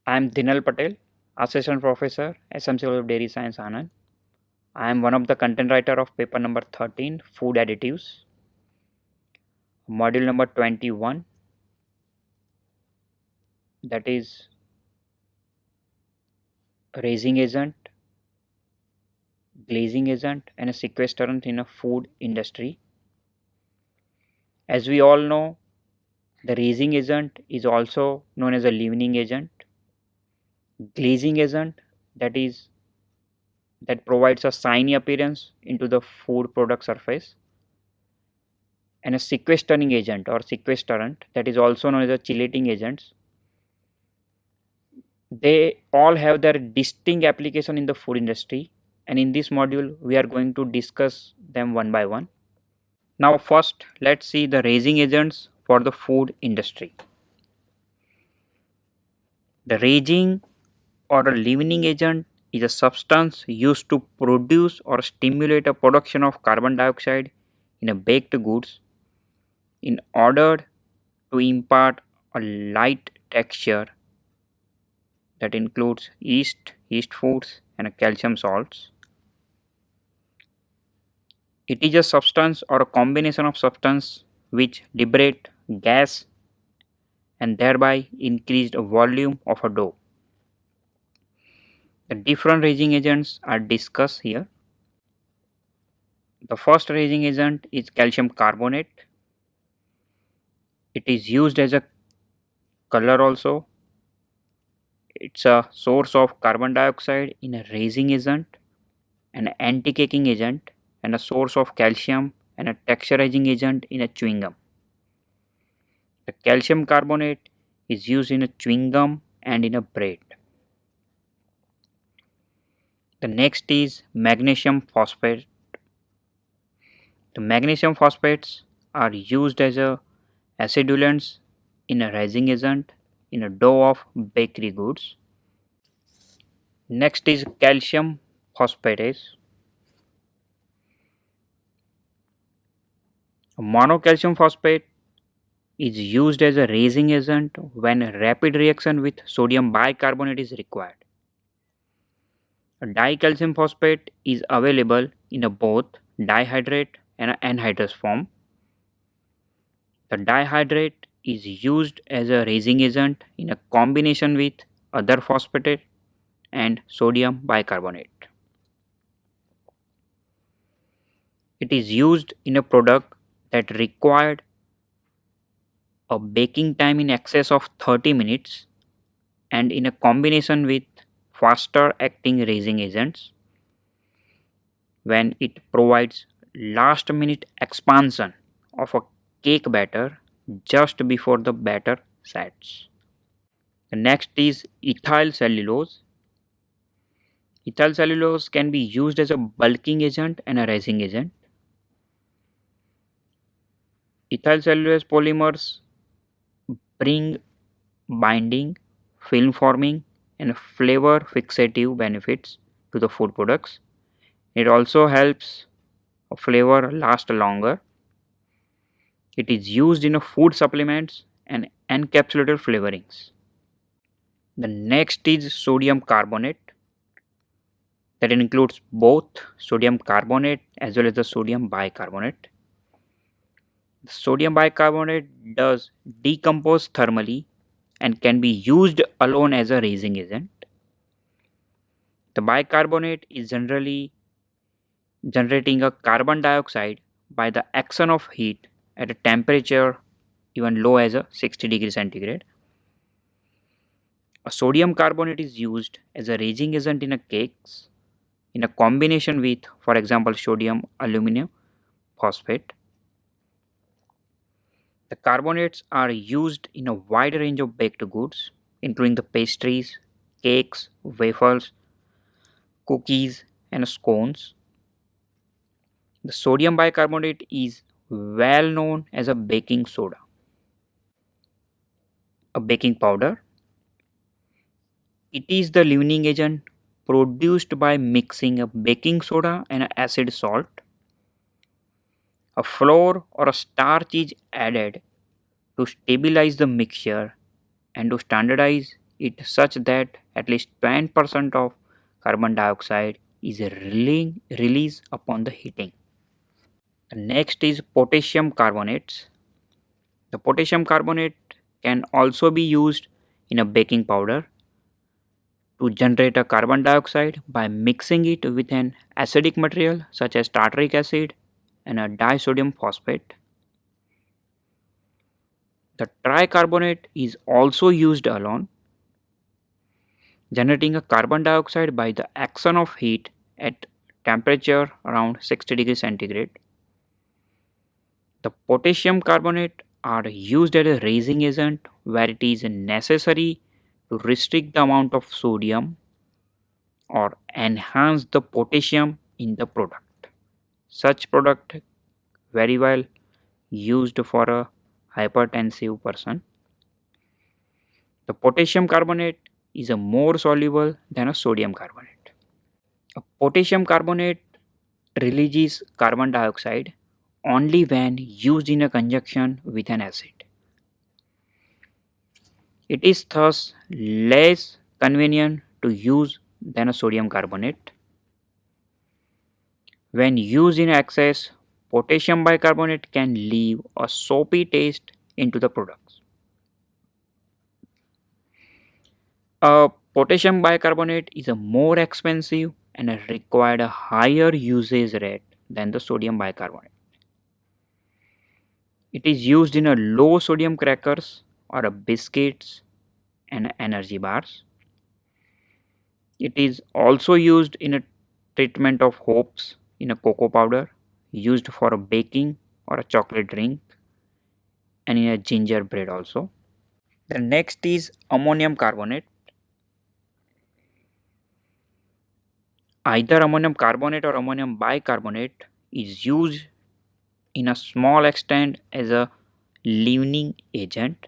I am Dinal Patel, Assistant Professor, SMC of Dairy Science, Anand. I am one of the content writer of paper number 13, Food Additives, module number 21, that is raising agent, glazing agent, and a sequestrant in a food industry. As we all know, the raising agent is also known as a leavening agent. Glazing agent, that provides a shiny appearance into the food product surface, and a sequestering agent or sequestrant, that is also known as a chelating agents. They all have their distinct application in the food industry, and in this module we are going to discuss them one by one. Now first let's see the raising agents for the food industry. The raising or a leavening agent is a substance used to produce or stimulate a production of carbon dioxide in a baked goods in order to impart a light texture that includes yeast, yeast foods, and calcium salts. It is a substance or a combination of substance which liberate gas and thereby increased volume of a dough. The different raising agents are discussed here. The first raising agent is calcium carbonate. It is used as a color also. It's a source of carbon dioxide in a raising agent, an anti-caking agent, and a source of calcium and a texturizing agent in a chewing gum. The calcium carbonate is used in a chewing gum and in a bread. The next is magnesium phosphate. The magnesium phosphates are used as a acidulants in a raising agent in a dough of bakery goods. Next is calcium phosphatase. Monocalcium phosphate is used as a raising agent when a rapid reaction with sodium bicarbonate is required. A dicalcium phosphate is available in a both dihydrate and anhydrous form. The dihydrate is used as a raising agent in a combination with other phosphate and sodium bicarbonate. It is used in a product that required a baking time in excess of 30 minutes and in a combination with faster acting raising agents when it provides last minute expansion of a cake batter just before the batter sets. The next is ethyl cellulose. Ethyl cellulose can be used as a bulking agent and a raising agent. Ethyl cellulose polymers bring binding, film forming, and flavor fixative benefits to the food products. It also helps a flavor last longer. It is used in food supplements and encapsulated flavorings. The next is sodium carbonate. That includes both sodium carbonate as well as the sodium bicarbonate. The sodium bicarbonate does decompose thermally and can be used alone as a raising agent. The bicarbonate is generally generating a carbon dioxide by the action of heat at a temperature even low as a 60 degrees centigrade. A sodium carbonate is used as a raising agent in a cakes in a combination with, for example, sodium aluminum phosphate. The carbonates are used in a wide range of baked goods, including the pastries, cakes, waffles, cookies, and scones. The sodium bicarbonate is well known as a baking soda, a baking powder. It is the leavening agent produced by mixing a baking soda and an acid salt. A flour or a starch is added to stabilize the mixture and to standardize it such that at least 10% of carbon dioxide is released upon the heating. The next is potassium carbonates. The potassium carbonate can also be used in a baking powder to generate a carbon dioxide by mixing it with an acidic material such as tartaric acid and a disodium phosphate. The tricarbonate is also used alone, generating a carbon dioxide by the action of heat at temperature around 60 degrees centigrade. The potassium carbonate are used as a raising agent where it is necessary to restrict the amount of sodium or enhance the potassium in the product. Such product very well used for a hypertensive person. The potassium carbonate is a more soluble than a sodium carbonate. A potassium carbonate releases carbon dioxide only when used in a conjunction with an acid. It is thus less convenient to use than a sodium carbonate. When used in excess, potassium bicarbonate can leave a soapy taste into the products. A potassium bicarbonate is a more expensive and required a higher usage rate than the sodium bicarbonate. It is used in a low sodium crackers or a biscuits and energy bars. It is also used in a treatment of hops in a cocoa powder, used for a baking or a chocolate drink, and in a gingerbread also. The next is ammonium carbonate. Either ammonium carbonate or ammonium bicarbonate is used in a small extent as a leavening agent.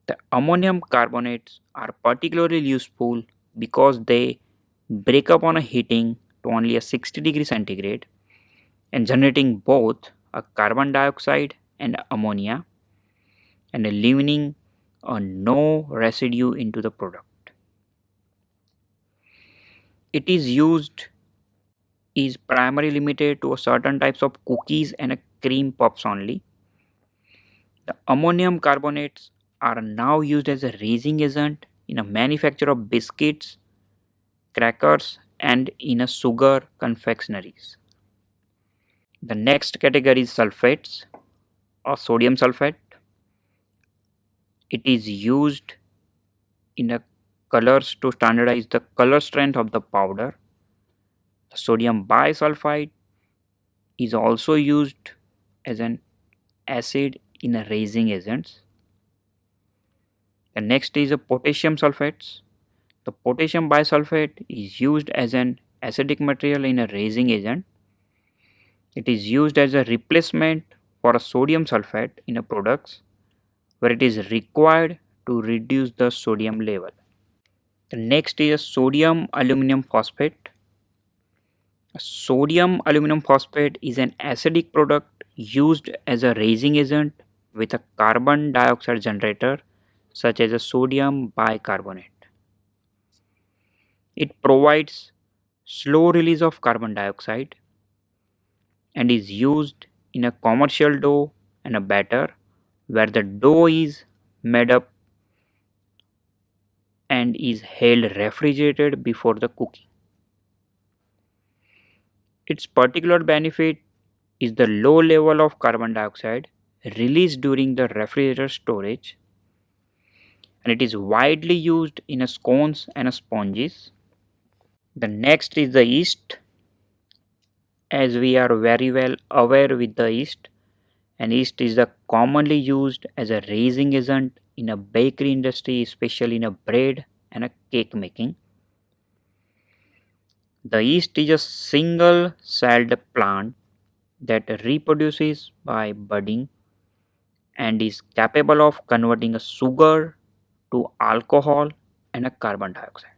The ammonium carbonates are particularly useful because they break up on a heating to only a 60 degrees centigrade and generating both a carbon dioxide and ammonia and leaving a no residue into the product. It is primarily limited to certain types of cookies and cream puffs only. The ammonium carbonates are now used as a raising agent in a manufacture of biscuits, crackers, and in a sugar confectionaries. The next category is sulphates or sodium sulfate. It is used in a colors to standardize the color strength of the powder. The sodium bisulfite is also used as an acid in a raising agents. The next is a potassium sulfates. The potassium bisulfate is used as an acidic material in a raising agent. It is used as a replacement for a sodium sulfate in a products where it is required to reduce the sodium level. The next is a sodium aluminum phosphate. Sodium aluminum phosphate is an acidic product used as a raising agent with a carbon dioxide generator such as a sodium bicarbonate. It provides slow release of carbon dioxide and is used in a commercial dough and a batter where the dough is made up and is held refrigerated before the cooking. Its particular benefit is the low level of carbon dioxide released during the refrigerator storage, and it is widely used in scones and sponges. The next is the yeast. As we are very well aware with the yeast, and yeast is the commonly used as a raising agent in a bakery industry, especially in a bread and a cake making. The yeast is a single celled plant that reproduces by budding and is capable of converting a sugar to alcohol and a carbon dioxide.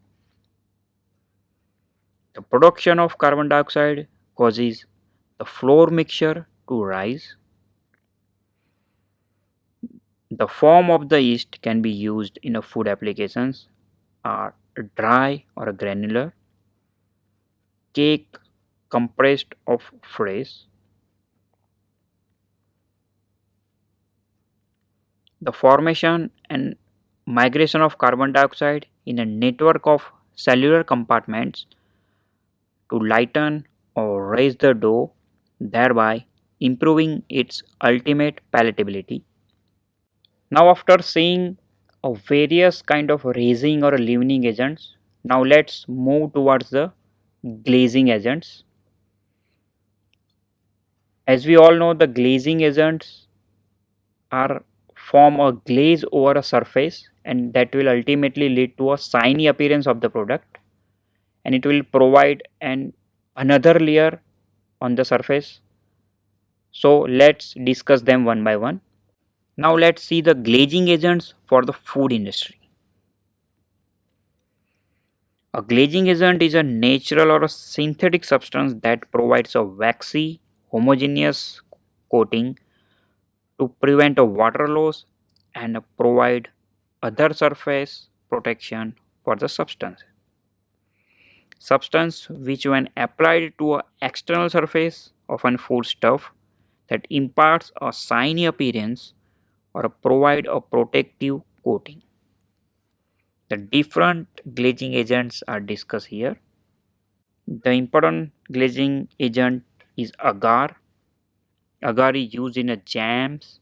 The production of carbon dioxide causes the flour mixture to rise. The form of the yeast can be used in a food applications are dry or granular, cake compressed of fresh. The formation and migration of carbon dioxide in a network of cellular compartments to lighten or raise the dough, thereby improving its ultimate palatability. Now, after seeing a various kind of raising or leavening agents, now let's move towards the glazing agents. As we all know, the glazing agents are form a glaze over a surface, and that will ultimately lead to a shiny appearance of the product, and it will provide an another layer on the surface. So let's discuss them one by one. Now let's see the glazing agents for the food industry. A glazing agent is a natural or a synthetic substance that provides a waxy, homogeneous coating to prevent a water loss and provide other surface protection for the substance. Substance which when applied to an external surface, often food stuff, that imparts a shiny appearance or provide a protective coating. The different glazing agents are discussed here. The important glazing agent is agar. Agar is used in jams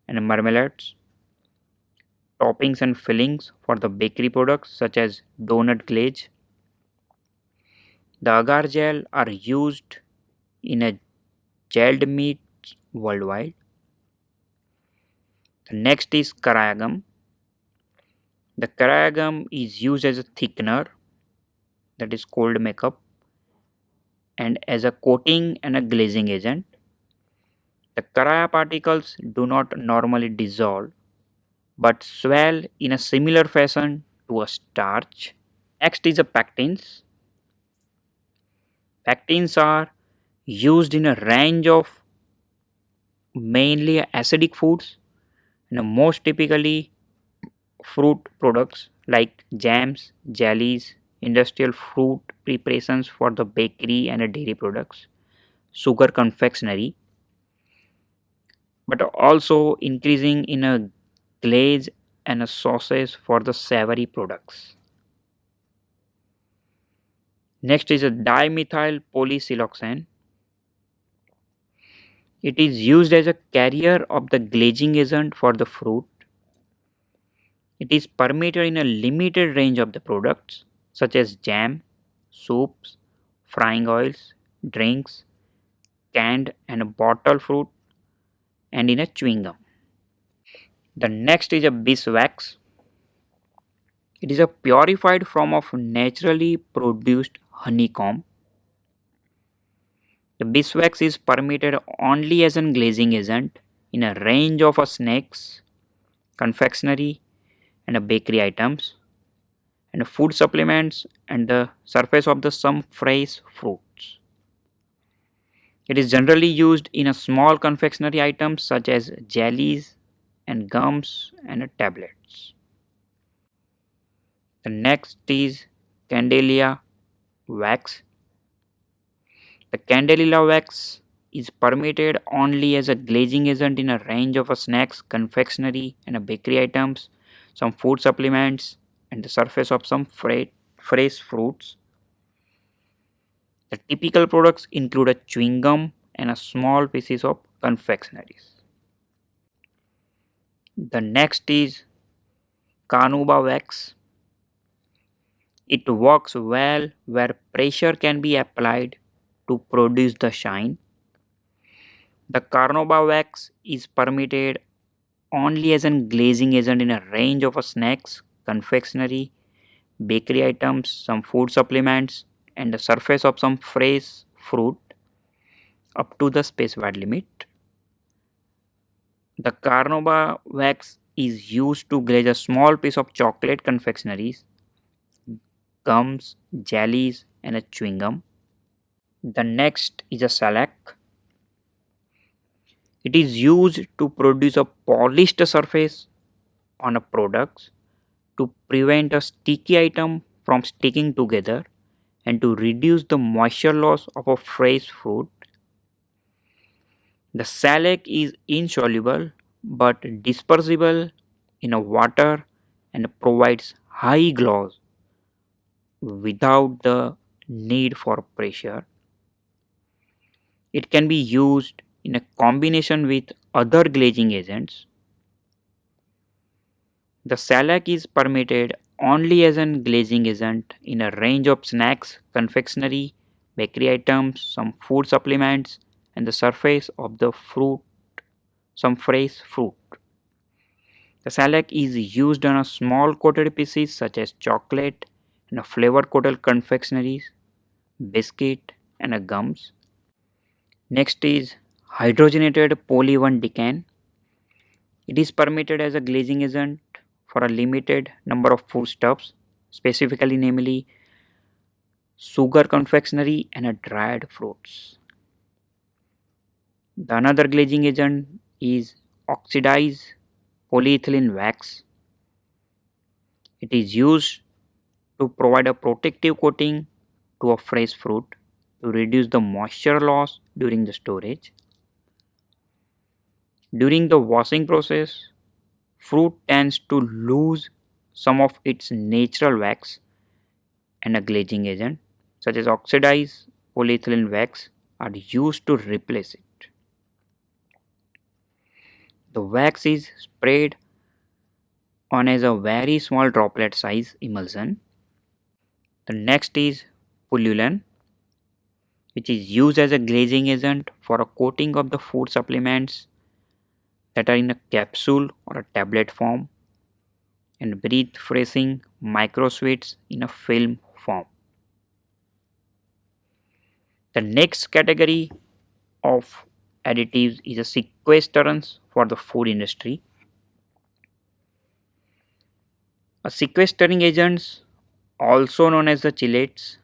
and marmalades, toppings and fillings for the bakery products such as donut glaze. The agar gel are used in a gelled meats worldwide. The next is caragum. The caragum is used as a thickener, that is cold makeup, and as a coating and a glazing agent. The caraya particles do not normally dissolve but swell in a similar fashion to a starch. Next is a pectins. Pectins are used in a range of mainly acidic foods and most typically fruit products like jams, jellies, industrial fruit preparations for the bakery and dairy products, sugar confectionery, but also increasing in a glaze and a sauces for the savory products. Next is a dimethyl polysiloxane. It is used as a carrier of the glazing agent for the fruit. It is permitted in a limited range of the products such as jam, soups, frying oils, drinks, canned and bottled fruit, and in a chewing gum. The next is a beeswax. It is a purified form of naturally produced honeycomb. The beeswax is permitted only as a glazing agent in a range of snacks, confectionery, and bakery items, and food supplements and the surface of the some fresh fruits. It is generally used in a small confectionery items such as jellies and gums and tablets. The next is Candelilla wax. The Candelilla wax is permitted only as a glazing agent in a range of snacks, confectionery, and bakery items, some food supplements, and the surface of some fresh fruits. The typical products include a chewing gum and a small pieces of confectionaries. The next is Carnauba wax. It works well where pressure can be applied to produce the shine. The Carnauba wax is permitted only as a glazing agent in a range of snacks, confectionery, bakery items, some food supplements, and the surface of some fresh fruit up to the specified limit. The Carnauba wax is used to glaze a small piece of chocolate confectionaries, gums, jellies, and a chewing gum. The next is a shellac. It is used to produce a polished surface on a product to prevent a sticky item from sticking together and to reduce the moisture loss of a fresh fruit. The shellac is insoluble but dispersible in a water and provides high gloss without the need for pressure. It can be used in a combination with other glazing agents. The shellac is permitted only as an glazing agent in a range of snacks, confectionery, bakery items, some food supplements, and the surface of the fruit, some fresh fruit. The shellac is used on a small coated pieces such as chocolate and a flavor coated confectionaries, biscuit, and a gums. Next is hydrogenated polyethylene. It is permitted as a glazing agent for a limited number of foodstuffs, specifically namely sugar confectionery and dried fruits. The another glazing agent is oxidized polyethylene wax. It is used to provide a protective coating to a fresh fruit to reduce the moisture loss during the storage. During the washing process, fruit tends to lose some of its natural wax, and a glazing agent such as oxidized polyethylene wax are used to replace it. The wax is sprayed on as a very small droplet size emulsion. The next is pullulan, which is used as a glazing agent for a coating of the food supplements that are in a capsule or a tablet form and breathe freshening microsweets in a film form. The next category of additives is a sequesterants for the food industry. A sequestering agents, also known as the chelates,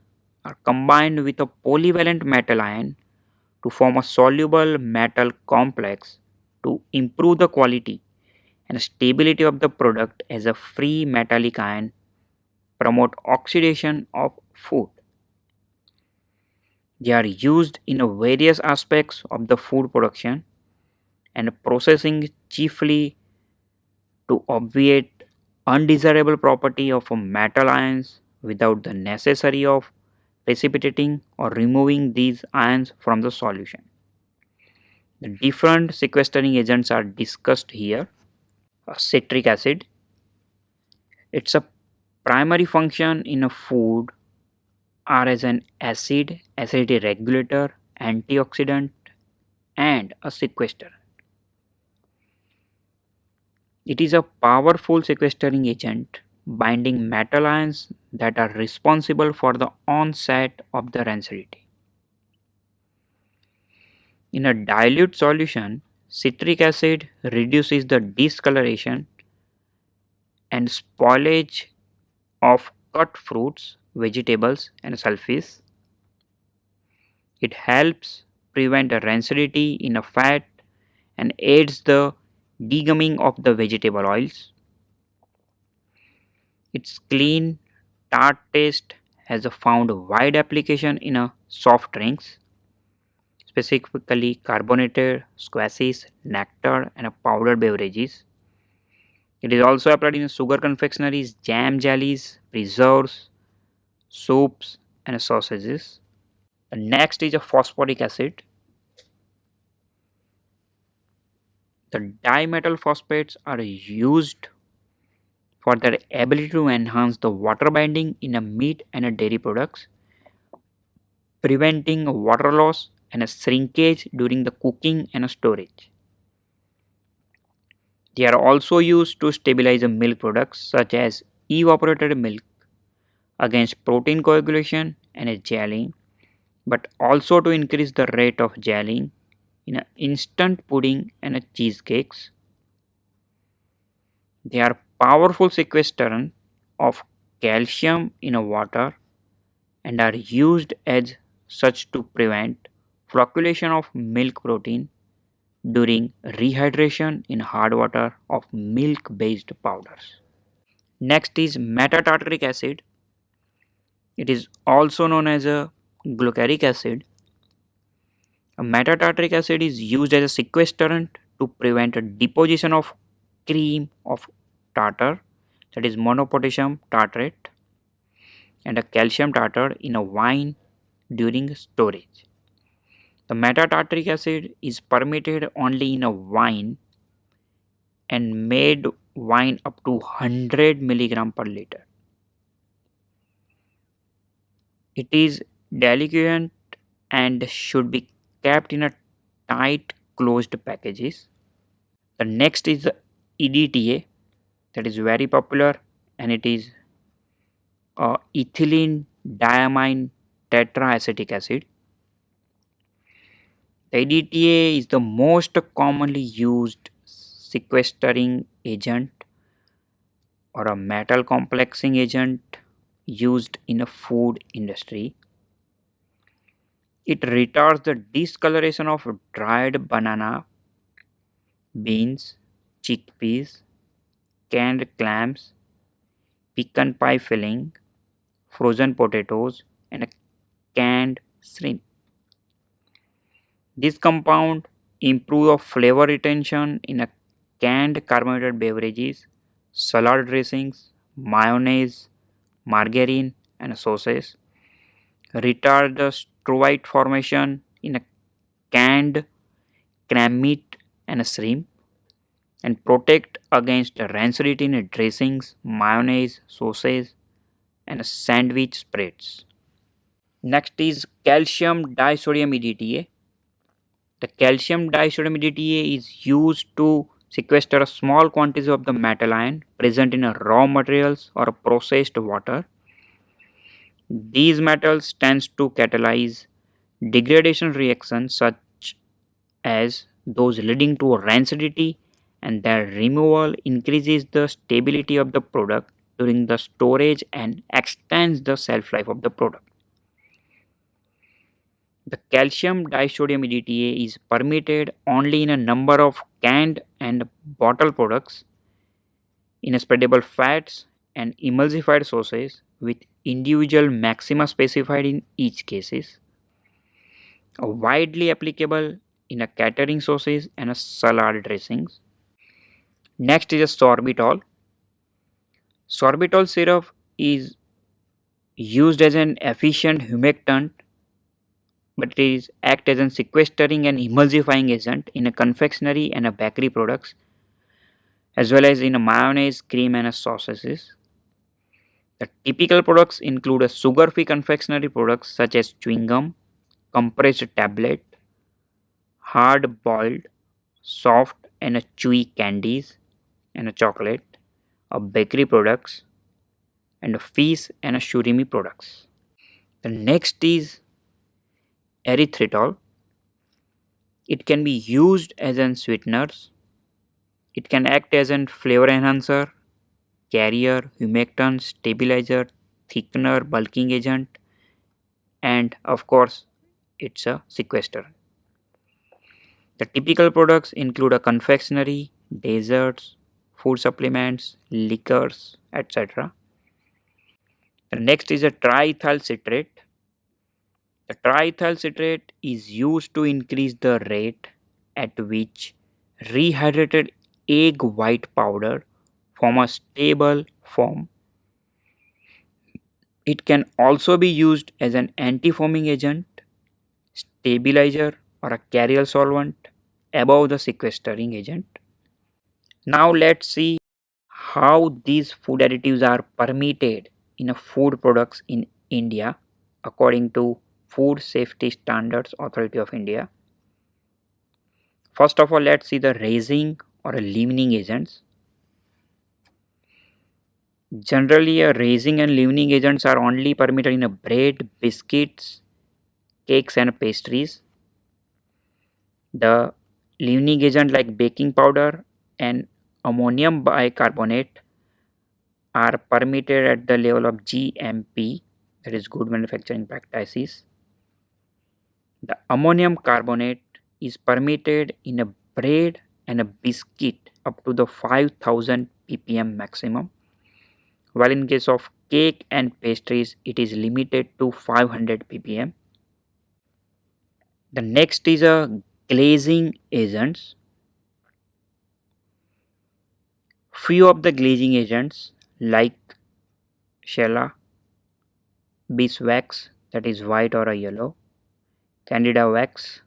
are combined with a polyvalent metal ion to form a soluble metal complex to improve the quality and stability of the product as a free metallic ion promote oxidation of food. They are used in various aspects of the food production and processing, chiefly to obviate undesirable property of metal ions without the necessary of precipitating or removing these ions from the solution. The different sequestering agents are discussed here. Citric acid, its a primary function in a food are as an acid, acidity regulator, antioxidant, and a sequester. It is a powerful sequestering agent binding metal ions that are responsible for the onset of the rancidity. In a dilute solution, citric acid reduces the discoloration and spoilage of cut fruits, vegetables, and sulphates. It helps prevent a rancidity in a fat and aids the degumming of the vegetable oils. Its clean, tart taste has found wide application in a soft drinks, specifically carbonated, squashes, nectar, and powdered beverages. It is also applied in sugar confectionaries, jam jellies, preserves, soups, and sausages. The next is a phosphoric acid. The dimethyl phosphates are used for their ability to enhance the water binding in a meat and a dairy products, preventing water loss and a shrinkage during the cooking and storage. They are also used to stabilize milk products such as evaporated milk against protein coagulation and gelling, but also to increase the rate of gelling in a instant pudding and cheesecakes. They are powerful sequestrant of calcium in a water and are used as such to prevent flocculation of milk protein during rehydration in hard water of milk-based powders. Next is metatartaric acid. It is also known as a glyceric acid. A metatartaric acid is used as a sequestrant to prevent a deposition of cream of tartar, that is monopotassium tartrate, and a calcium tartar in a wine during storage. The metatartaric acid is permitted only in a wine and made wine up to 100 mg per liter. It is delicate and should be kept in a tight closed packages. The next is the EDTA, that is very popular, and it is ethylene diamine tetra-acetic acid. The EDTA is the most commonly used sequestering agent or a metal complexing agent used in a food industry. It retards the discoloration of dried banana, beans, chickpeas, canned clams, pecan pie filling, frozen potatoes, and a canned shrimp. This compound improves flavor retention in a canned carbonated beverages, salad dressings, mayonnaise, margarine, and sauces. Retard the struvite formation in a canned crab meat and shrimp, and protect against rancidity in dressings, mayonnaise, sauces, and sandwich spreads. Next is calcium disodium EDTA. The calcium disodium EDTA is used to sequester a small quantity of the metal ion present in a raw materials or a processed water. These metals tends to catalyze degradation reactions such as those leading to rancidity, and their removal increases the stability of the product during the storage and extends the shelf life of the product. The calcium disodium EDTA is permitted only in a number of canned and bottle products, in spreadable fats and emulsified sauces with individual maxima specified in each cases. Widely applicable in a catering sauces and a salad dressings. Next is a sorbitol. Sorbitol syrup is used as an efficient humectant, but it is act as a sequestering and emulsifying agent in a confectionery and a bakery products, as well as in a mayonnaise, cream, and a sauces. The typical products include a sugar-free confectionery products such as chewing gum, compressed tablet, hard-boiled, soft and a chewy candies, and a chocolate, a bakery products, and a fish and a surimi products. The next is erythritol. It can be used as an sweeteners. It can act as an flavor enhancer, carrier, humectant, stabilizer, thickener, bulking agent, and of course, it's a sequester. The typical products include a confectionery, desserts, food supplements, liquors, etc. The next is a triethyl citrate. The triethyl citrate is used to increase the rate at which rehydrated egg white powder form a stable form. It can also be used as an anti-foaming agent, stabilizer, or a carrier solvent above the sequestering agent. Now let's see how these food additives are permitted in a food products in India according to Food Safety Standards Authority of India. First of all, let's see the raising or a leavening agents. Generally, a raising and leavening agents are only permitted in a bread, biscuits, cakes, and pastries. The leavening agent like baking powder and ammonium bicarbonate are permitted at the level of GMP, that is good manufacturing practices. The ammonium carbonate is permitted in a bread and a biscuit up to the 5000 ppm maximum, while in case of cake and pastries it is limited to 500 ppm. The next is a glazing agents. Few of the glazing agents like shella, beeswax that is white or a yellow, candida wax,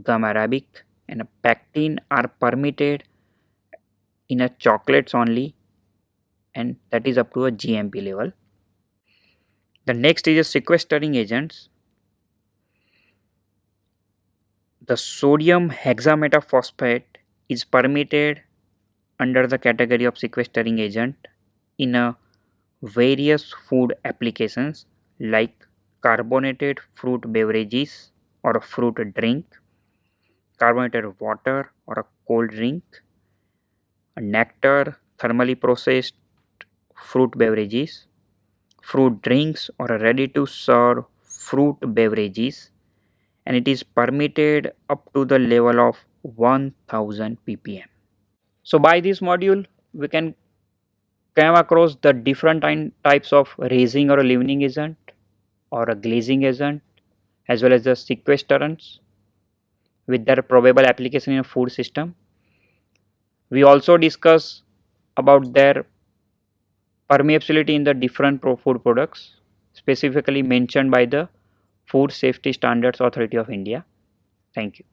gum arabic and a pectin are permitted in a chocolates only, and that is up to a GMP level. The next is a sequestering agents. The sodium hexametaphosphate is permitted under the category of sequestering agent in a various food applications like carbonated fruit beverages or a fruit drink, carbonated water or a cold drink, a nectar, thermally processed fruit beverages, fruit drinks or a ready to serve fruit beverages, and it is permitted up to the level of 1000 ppm. So by this module we can come across the different types of raising or a leavening agent or a glazing agent, as well as the sequesterants with their probable application in a food system. We also discuss about their permeability in the different food products specifically mentioned by the Food Safety Standards Authority of India. Thank you.